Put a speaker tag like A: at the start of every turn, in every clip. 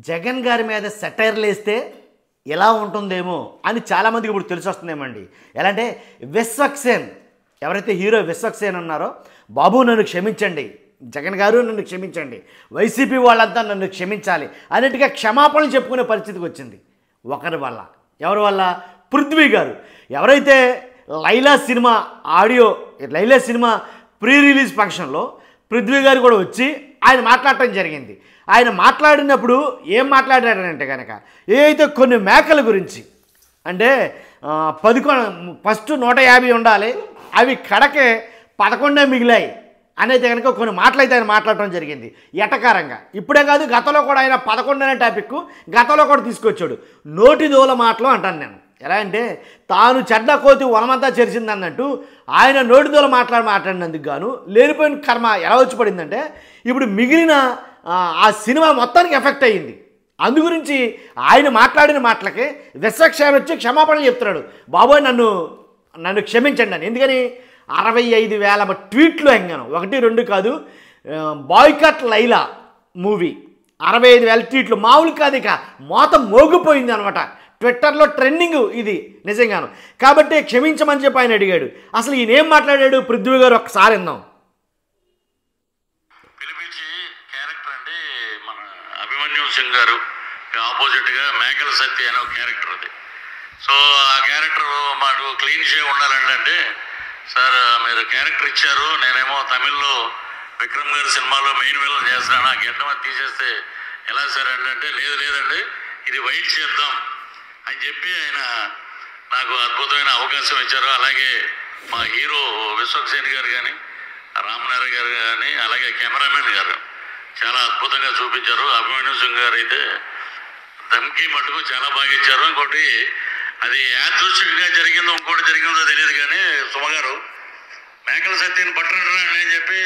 A: జగన్ గారి మీద సెటైర్లు వేస్తే ఎలా ఉంటుందేమో అని చాలామందికి ఇప్పుడు తెలిసి వస్తుందేమండి. ఎలా అంటే విశ్వక్సేన్, ఎవరైతే హీరో విశ్వక్సేన్ ఉన్నారో, బాబు నన్ను క్షమించండి, జగన్ గారు నన్ను క్షమించండి, వైసీపీ వాళ్ళంతా నన్ను క్షమించాలి అన్నట్టుగా క్షమాపణలు చెప్పుకునే పరిస్థితికి వచ్చింది ఒకరి వల్ల. ఎవరి వల్ల? పృథ్వీ గారు. ఎవరైతే లైలా సినిమా ప్రీ రిలీజ్ ఫంక్షన్లో పృథ్వీ గారు కూడా వచ్చి ఆయన మాట్లాడటం జరిగింది. ఆయన మాట్లాడినప్పుడు ఏం మాట్లాడారంటే కనుక ఏదైతే కొన్ని మేకల గురించి, అంటే ఫస్ట్ 150 ఉండాలి, అవి కడకే 11 మిగిలాయి అనేది కనుక కొన్ని మాటలైతే ఆయన మాట్లాడటం జరిగింది ఎటకారంగా. ఇప్పుడే కాదు, గతంలో కూడా ఆయన 11 అనే టాపిక్ గతంలో కూడా తీసుకొచ్చాడు. నోటి దూల మాటలు అంటాను నేను. ఎలా అంటే తాను చెడ్డ కోతి వనమంతా చెరిచింది అన్నట్టు ఆయన నోటి దూల మాట్లాడినందుకు గాను లేనిపోయిన కర్మ ఎలా వచ్చి పడిందంటే ఇప్పుడు మిగిలిన ఆ సినిమా మొత్తానికి ఎఫెక్ట్ అయ్యింది. అందుగురించి ఆయన మాట్లాడిన మాటలకి విశ్వక్షేమ వచ్చి క్షమాపణలు చెప్తున్నాడు, బాబోయ్ నన్ను క్షమించండి అని. ఎందుకని 65,000 ట్వీట్లు హంగాను, 1, 2 కాదు. బాయ్కట్ లైలా మూవీ 65,000 ట్వీట్లు మామూలు కాదు, ఇక మోత మోగిపోయింది అనమాట. ట్విట్టర్లో ట్రెండింగ్ ఇది నిజంగాను. కాబట్టి క్షమించమని చెప్పి ఆయన అడిగాడు. అసలు ఈయన ఏం మాట్లాడాడు పృథ్వీ గారు ఒక్కసారి విందాం.
B: పిలిపించి క్యారెక్టర్ అంటే మన అభిమన్యు సింగ్ గారు ఆపోజిట్గా మేకల సత్య అనే ఒక క్యారెక్టర్ అది. సో ఆ క్యారెక్టర్ మాకు క్లీన్ షేవ్ ఉండాలంటే, సార్ మీరు క్యారెక్టర్ ఇచ్చారు, నేనేమో తమిళ్లో విక్రమ్ గారి సినిమాలో మెయిన్ విలన్ చేస్తున్నాను, ఆ గెడ్డం అది తీసేస్తే ఎలా సార్ అంటే లేదండి ఇది వైట్ చేద్దాం అని చెప్పి ఆయన నాకు అద్భుతమైన అవకాశం ఇచ్చారు. అలాగే మా హీరో విశ్వక్సేన్ గారు కానీ, రామనారాయణ గారు కానీ, అలాగే కెమెరామెన్ గారు చాలా అద్భుతంగా చూపించారు. అభిమన్యు సింగ్ గారు అయితే దమ్కి మటుకు చాలా బాగా ఇచ్చారు. ఇంకోటి అది యాదృచ్ఛికంగా జరిగిందో ఇంకోటి జరిగిందో తెలియదు కానీ సుమగారు మేకల సత్యాన్ని పట్టరా అని చెప్పి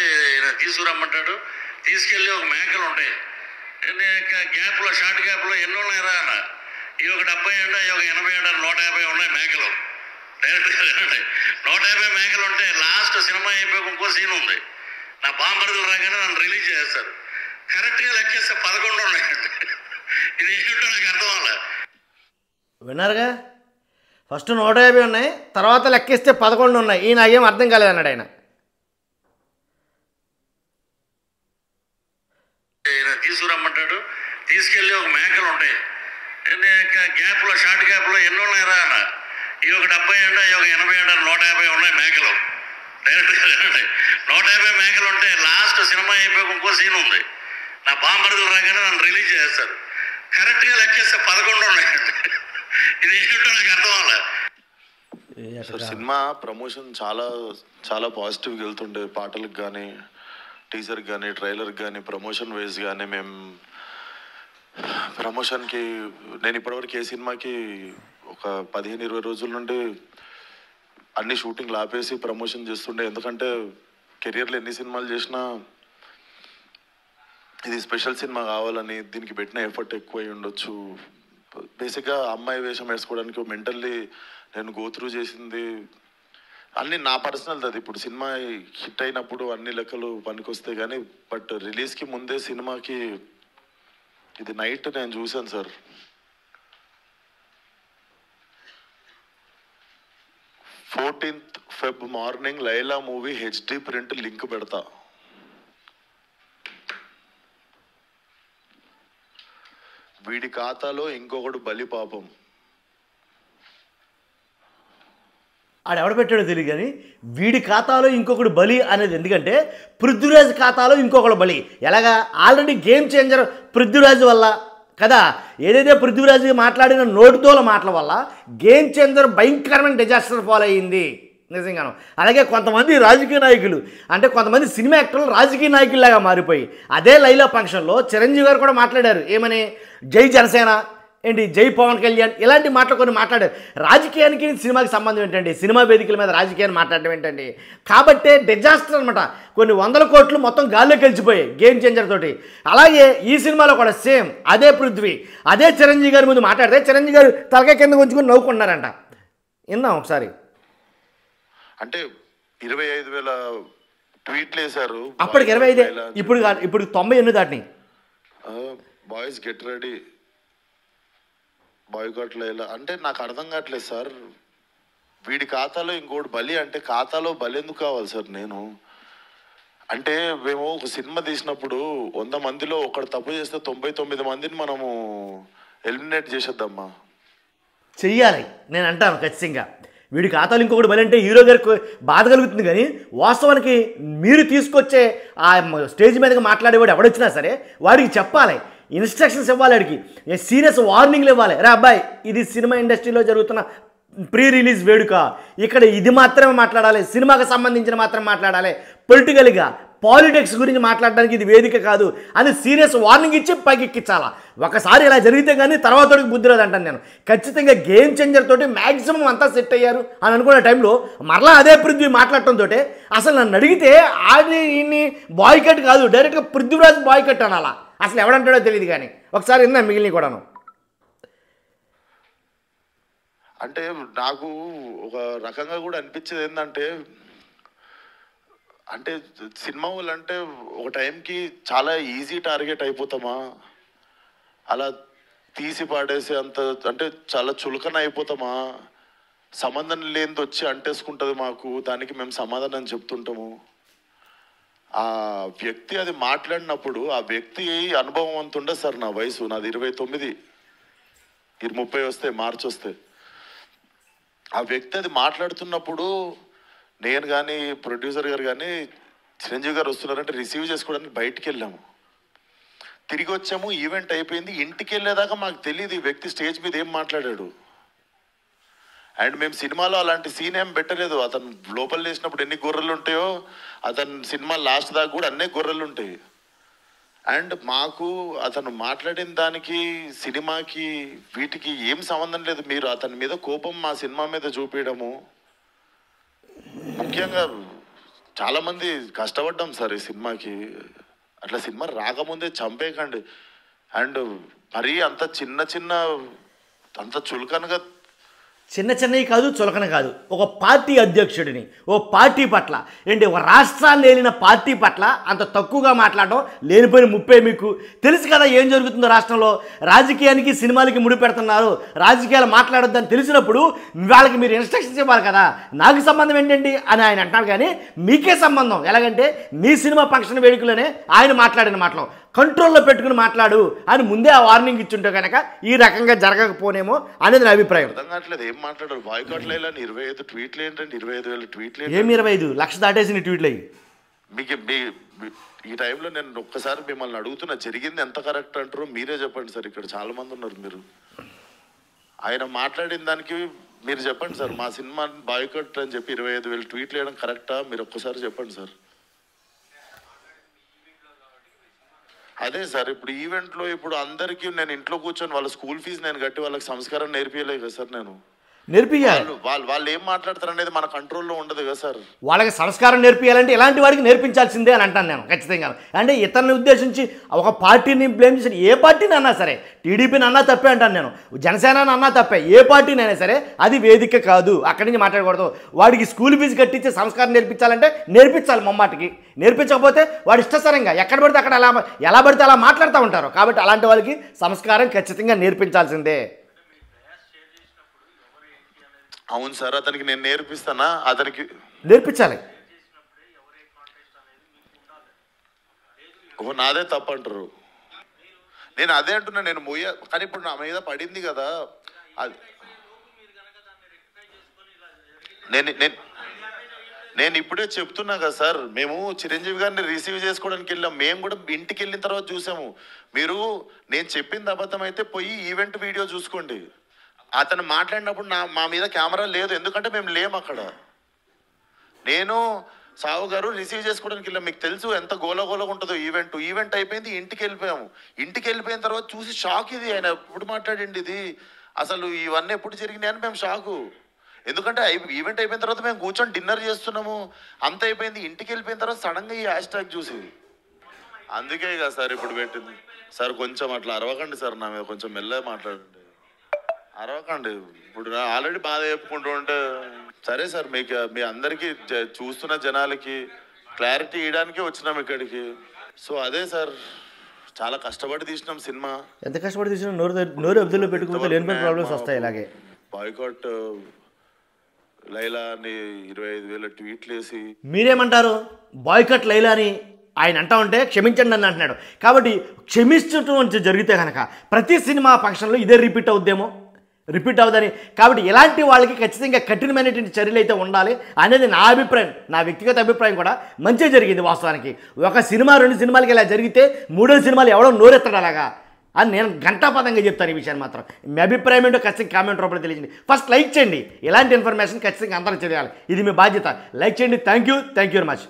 B: తీసుకురమ్మంటాడు. తీసుకెళ్ళి ఒక మేకలు ఉంటాయి గ్యాప్లో, షార్ట్ గ్యాప్లో ఎన్నో ఉన్నాయరా అన్న, ఈ ఒక 70 ఏళ్ళ, ఈ ఒక 80 ఏళ్ళ, 150 ఉన్నాయి మేకలు. డైరెక్ట్గా 150 మేకలు ఉంటే లాస్ట్ సినిమా అయిపోయి ఇంకో సీన్ ఉంది, నా బాంబర్దులు రాగానే నన్ను రిలీజ్ చేస్తారు. కరెక్ట్గా లెక్కేస్తే 11 ఉన్నాయండి. ఇది ఏంటో నాకు అర్థం అవ్వాలి.
A: విన్నారుగా, ఫస్ట్ 150 ఉన్నాయి, తర్వాత లెక్కేస్తే 11 ఉన్నాయి. ఈయన ఏం అర్థం కాలేదన్నాడు ఆయన.
B: తీసుకురమ్మంటాడు. తీసుకెళ్ళి ఒక మేకలు ఉంటాయి గ్యాప్లో, షార్ట్ గ్యాప్లో ఎన్నో ఉన్నాయరా అన్న, ఈ ఒక 70 ఏళ్ళ, ఈ ఒక 80 ఏళ్ళ, 150 ఉన్నాయి మేకలు. డైరెక్ట్గా 150 మేకలు ఉంటే లాస్ట్ సినిమా అయిపోయి ఇంకో సీన్ ఉంది, నా బాంబర్దులు రాగానే నన్ను రిలీజ్ చేస్తారు. కరెక్ట్గా లెక్కేస్తే 11 ఉన్నాయండి. ఇది ఏంటో నాకు అర్థం అవ్వాలి.
C: సార్ సినిమా ప్రమోషన్ చాలా పాజిటివ్గా వెళ్తుండే, పాటలకు కానీ, టీజర్కి కానీ, ట్రైలర్కి కానీ, ప్రమోషన్ వైజ్ కానీ. మేము ప్రమోషన్కి నేను ఇప్పటివరకు ఏ సినిమాకి ఒక 15-20 రోజుల నుండి అన్ని షూటింగ్లు ఆపేసి ప్రమోషన్ చేస్తుండే. ఎందుకంటే కెరియర్లో ఎన్ని సినిమాలు చేసినా ఇది స్పెషల్ సినిమా కావాలని దీనికి పెట్టిన ఎఫర్ట్ ఎక్కువ అయి ఉండొచ్చు. బేసిక్గా అమ్మాయి వేషం వేసుకోవడానికి మెంటల్లీ నేను గోత్రూ చేసింది అన్నీ నా పర్సనల్. అది ఇప్పుడు సినిమా హిట్ అయినప్పుడు అన్ని లెక్కలు పనికొస్తాయి కానీ, బట్ రిలీజ్కి ముందే సినిమాకి ఇది నైట్ నేను చూశాను sir. 14th Feb morning Laila movie HD print link పెడతా. వీడి ఖాతాలో ఇంకొకడు బలి పాపం.
A: ఆడెవడ పెట్టాడో తెలియదు కానీ వీడి ఖాతాలో ఇంకొకడు బలి అనేది. ఎందుకంటే పృథ్వీరాజ్ ఖాతాలో ఇంకొకడు బలి. ఎలాగా? ఆల్రెడీ గేమ్ చేంజర్ పృథ్వీరాజ్ వల్ల కదా. ఏదైతే పృథ్వీరాజ్ మాట్లాడిన నోటితోల మాటల వల్ల గేమ్ చేంజర్ భయంకరమైన డిజాస్టర్ ఫాలో అయ్యింది నిజంగాను. అలాగే కొంతమంది రాజకీయ నాయకులు, అంటే కొంతమంది సినిమా యాక్టర్లు రాజకీయ నాయకుల్లాగా మారిపోయి అదే లైలా ఫంక్షన్లో చిరంజీవి గారు కూడా మాట్లాడారు. ఏమని? జై జనసేన ఏంటి, జై పవన్ కళ్యాణ్, ఇలాంటి మాటలు కొన్ని మాట్లాడారు. రాజకీయానికి సినిమాకి సంబంధం ఏంటండి? సినిమా వేదికల మీద రాజకీయాన్ని మాట్లాడడం ఏంటండి? కాబట్టే డిజాస్టర్ అనమాట. కొన్ని 100 కోట్లు మొత్తం గాల్లో కలిసిపోయాయి గేమ్ చేంజర్ తోటి. అలాగే ఈ సినిమాలో కూడా సేమ్ అదే పృథ్వీ అదే చిరంజీవి గారి ముందు మాట్లాడితే చిరంజీవి గారు తలకాయ కింద ఉంచుకొని నవ్వుకుంటున్నారంట. విందాం ఒకసారి.
C: అంటే 25,000 ట్వీట్లు వేశారు
A: అప్పటికి. 25, ఇప్పుడు 98 దాటినాయి.
C: బాయ్స్ గెట్ రెడీ బాయ్కాట్లో ఎలా అంటే నాకు అర్థం కావట్లేదు సార్. వీడి ఖాతాలో ఇంకోటి బలి అంటే ఖాతాలో బలి ఎందుకు కావాలి సార్? నేను అంటే మేము ఒక సినిమా తీసినప్పుడు 100 మందిలో ఒకడు తప్పు చేస్తే 99 మందిని మనము ఎలిమినేట్ చేసేద్దామా?
A: చెయ్యాలి. నేను అంటాను ఖచ్చితంగా వీడి ఖాతాలు ఇంకొకటి బలి అంటే హీరో గారికి బాధ కలుగుతుంది. కానీ వాస్తవానికి మీరు తీసుకొచ్చే ఆ స్టేజ్ మీదకి మాట్లాడేవాడు ఎవడొచ్చినా సరే వాడికి చెప్పాలి, ఇన్స్ట్రక్షన్స్ ఇవ్వాలి, వాడికి సీరియస్ వార్నింగ్లు ఇవ్వాలి. రే అబ్బాయి, ఇది సినిమా ఇండస్ట్రీలో జరుగుతున్న ప్రీ రిలీజ్ వేడుక, ఇక్కడ ఇది మాత్రమే మాట్లాడాలి, సినిమాకి సంబంధించిన మాత్రం మాట్లాడాలి, పొలిటికల్గా పాలిటిక్స్ గురించి మాట్లాడడానికి ఇది వేదిక కాదు అని సీరియస్ వార్నింగ్ ఇచ్చి పైకి ఎక్కించాలా. ఒకసారి ఇలా జరిగితే కానీ తర్వాత బుద్ధి రాదు అంటాను నేను. ఖచ్చితంగా గేమ్ చేంజర్ తోటి మ్యాక్సిమం అంతా సెట్ అయ్యారు అని అనుకునే టైంలో మరలా అదే పృథ్వీ మాట్లాడటంతో అసలు నన్ను అడిగితే ఆడి ఈయన్ని బాయ్కట్ కాదు, డైరెక్ట్గా పృథ్వీరాజ్ బాయ్కట్ అనాలా. అసలు ఎవడంటాడో తెలియదు. కానీ ఒకసారి విన్నా మిగిలిన కూడాను.
C: అంటే నాకు ఒక రకంగా కూడా అనిపించేది ఏంటంటే, అంటే సినిమా వాళ్ళు అంటే ఒక టైంకి చాలా ఈజీ టార్గెట్ అయిపోతామా, అలా తీసి పాడేసి అంత అంటే చాలా చులకన అయిపోతామా, సంబంధం లేనిది వచ్చి అంటేసుకుంటుంది మాకు, దానికి మేము సమాధానం చెప్తుంటాము. ఆ వ్యక్తి అది మాట్లాడినప్పుడు ఆ వ్యక్తి అనుభవం అంత ఉండదు సార్. నా వయసు నాది 29, 30 వస్తే మార్చి వస్తే ఆ వ్యక్తి అది మాట్లాడుతున్నప్పుడు నేను కానీ ప్రొడ్యూసర్ గారు కానీ చిరంజీవి గారు వస్తున్నారంటే రిసీవ్ చేసుకోవడానికి బయటికి వెళ్ళాము, తిరిగి వచ్చాము, ఈవెంట్ అయిపోయింది. ఇంటికి వెళ్ళేదాకా మాకు తెలియదు ఈ వ్యక్తి స్టేజ్ మీద ఏం మాట్లాడాడు. అండ్ మేము సినిమాలో అలాంటి సీన్ ఏం పెట్టలేదు. అతను లోపల వేసినప్పుడు ఎన్ని గొర్రెలు ఉంటాయో అతను సినిమా లాస్ట్ దాకా కూడా అన్నీ గొర్రెలు ఉంటాయి. అండ్ మాకు అతను మాట్లాడిన దానికి సినిమాకి వీటికి ఏం సంబంధం లేదు. మీరు అతని మీద కోపం మా సినిమా మీద చూపించడము, ముఖ్యంగా చాలామంది కష్టపడ్డాం సార్ ఈ సినిమాకి. అట్లా సినిమా రాకముందే చంపేయకండి. అండ్ మరీ అంత చిన్న అంత చులకనగా
A: చిన్న చిన్నవి కాదు, చులకన కాదు. ఒక పార్టీ అధ్యక్షుడిని, ఓ పార్టీ పట్ల ఏంటి, ఒక రాష్ట్రాన్ని ఏలిన పార్టీ పట్ల అంత తక్కువగా మాట్లాడడం లేనిపోయిన ముప్పే. మీకు తెలుసు కదా ఏం జరుగుతుందో రాష్ట్రంలో. రాజకీయానికి సినిమాలకి ముడి పెడుతున్నారు, రాజకీయాలు మాట్లాడొద్దని తెలిసినప్పుడు వాళ్ళకి మీరు ఇన్స్ట్రక్షన్స్ ఇవ్వాలి కదా. నాకు సంబంధం ఏంటండి అని ఆయన అంటారు. కానీ మీకే సంబంధం. ఎలాగంటే మీ సినిమా ఫంక్షన్ వేడుకలోనే ఆయన మాట్లాడిన మాటలు కంట్రోల్లో పెట్టుకుని మాట్లాడు అని ముందే ఆ వార్నింగ్ ఇచ్చుంటే కనుక ఈ రకంగా జరగకపోనేమో అనేది నా అభిప్రాయం.
C: అర్థం కావట్లేదు ఏం మాట్లాడారు. బాయ్కాట్లు ఇలా 25 ట్వీట్లు ఏంటంటే 25,000 ట్వీట్లు
A: ఏం 25 లక్ష దాటేసిన ట్వీట్లు అయ్యి.
C: మీకు ఈ టైంలో నేను ఒక్కసారి మిమ్మల్ని అడుగుతున్నా, జరిగింది ఎంత కరెక్ట్ అంటారో మీరే చెప్పండి సార్. ఇక్కడ చాలా మంది ఉన్నారు. మీరు ఆయన మాట్లాడిన దానికి మీరు చెప్పండి సార్. మా సినిమా బాయ్కాట్ అని చెప్పి 25,000 ట్వీట్లు వేయడం కరెక్టా? మీరు ఒక్కసారి చెప్పండి సార్. అదే సార్, ఇప్పుడు ఈవెంట్లో ఇప్పుడు అందరికీ నేను ఇంట్లో కూర్చొని వాళ్ళ స్కూల్ ఫీజు నేను కట్టి వాళ్ళకి సంస్కారం నేర్పియలేదు కదా సార్. నేను
A: నేర్పియాలి.
C: వాళ్ళు ఏం మాట్లాడతారు అనేది మన కంట్రోల్లో ఉండదు కదా సార్.
A: వాళ్ళకి సంస్కారం నేర్పియాలంటే ఇలాంటి వాడికి నేర్పించాల్సిందే అని అంటాను నేను ఖచ్చితంగా. అంటే ఇతరుని ఉద్దేశించి ఒక పార్టీని బ్లేమ్ చేసి ఏ పార్టీని అన్నా సరే, టీడీపీని అన్నా తప్పే అంటాను నేను, జనసేనని అన్నా తప్పే, ఏ పార్టీని అయినా సరే అది వేదిక కాదు, అక్కడి నుంచి మాట్లాడకూడదు. వాడికి స్కూల్ ఫీజు కట్టించి సంస్కారం నేర్పించాలంటే నేర్పించాలి మొమ్మాటికి. నేర్పించకపోతే వాడు ఇష్టసరంగా ఎక్కడ పడితే అక్కడ ఎలా పడితే అలా మాట్లాడుతూ ఉంటారు. కాబట్టి అలాంటి వాళ్ళకి సంస్కారం ఖచ్చితంగా నేర్పించాల్సిందే.
C: అవును సార్, అతనికి నేను నేర్పిస్తానా? అతనికి
A: నేర్పించాలి.
C: ఓ నాదే తప్పు అంటారు. నేను అదే అంటున్నా, నేను కానీ ఇప్పుడు నా మీద పడింది కదా. అది నేను ఇప్పుడే చెప్తున్నా కదా సార్. మేము చిరంజీవి గారిని రిసీవ్ చేసుకోవడానికి వెళ్ళాం. మేము కూడా ఇంటికి వెళ్ళిన తర్వాత చూసాము. మీరు నేను చెప్పింది అబద్ధం అయితే పోయి ఈవెంట్ వీడియో చూసుకోండి. అతను మాట్లాడినప్పుడు మా మీద కెమెరా లేదు, ఎందుకంటే మేము లేము అక్కడ. నేను సావు గారు రిసీవ్ చేసుకోవడానికి వెళ్ళాం. మీకు తెలుసు ఎంత గోలగోలగా ఉంటుందో ఈవెంట్ అయిపోయింది, ఇంటికి వెళ్ళిపోయాము. ఇంటికి వెళ్ళిపోయిన తర్వాత చూసి షాక్. ఇది ఆయన ఎప్పుడు మాట్లాడండి, ఇది అసలు ఇవన్నీ ఎప్పుడు జరిగినాయి అని మేము షాకు. ఎందుకంటే ఈవెంట్ అయిపోయిన తర్వాత మేము కూర్చొని డిన్నర్ చేస్తున్నాము, అంత అయిపోయింది. ఇంటికి వెళ్ళిపోయిన తర్వాత సడన్గా ఈ హ్యాష్ ట్యాగ్ చూసి, అందుకే కదా సార్ ఇప్పుడు పెట్టింది. సార్ కొంచెం అట్లా అరవకండి సార్, నా మీద కొంచెం మెల్లగా మాట్లాడండి, అరవకండి. ఇప్పుడు ఆల్రెడీ బాధ చెప్పుకుంటూ ఉంటే సరే సార్. మీ అందరికీ చూస్తున్న జనాలకి క్లారిటీ ఇవ్వడానికి వచ్చినాం ఇక్కడికి. సో అదే సార్, చాలా కష్టపడి తీసినాం సినిమా.
A: ఎంత కష్టపడి తీసినా నోరు అబ్దుల్లో పెట్టుకుంటే లేని ప్రాబ్లమ్స్ వస్తాయి. ఇలాగే
C: బాయ్కాట్ లైలా అని 25,000 ట్వీట్లు వేసి
A: మీరేమంటారు? బాయ్కట్ లైలా అని ఆయన అంటా ఉంటే క్షమించండి అని అంటున్నాడు. కాబట్టి క్షమించడం జరిగితే కనుక ప్రతి సినిమా ఫంక్షన్లో ఇదే రిపీట్ అవుద్దని. కాబట్టి ఇలాంటి వాళ్ళకి ఖచ్చితంగా కఠినమైనటువంటి చర్యలు అయితే ఉండాలి అనేది నా అభిప్రాయం. నా వ్యక్తిగత అభిప్రాయం కూడా మంచిగా జరిగింది వాస్తవానికి. ఒక సినిమా 2 సినిమాలకి ఇలా జరిగితే 3వ సినిమాలు ఎవడో నోరెత్తాడు అలాగా అని నేను ఘంటాపదంగా చెప్తాను. ఈ విషయాన్ని మాత్రం మీ అభిప్రాయం ఏంటో ఖచ్చితంగా కామెంట్ రూపంలో తెలియజేయండి. ఫస్ట్ లైక్ చేయండి. ఇలాంటి ఇన్ఫర్మేషన్ ఖచ్చితంగా అందరూ చేయాలి. ఇది మీ బాధ్యత. లైక్ చేయండి. Thank you very much.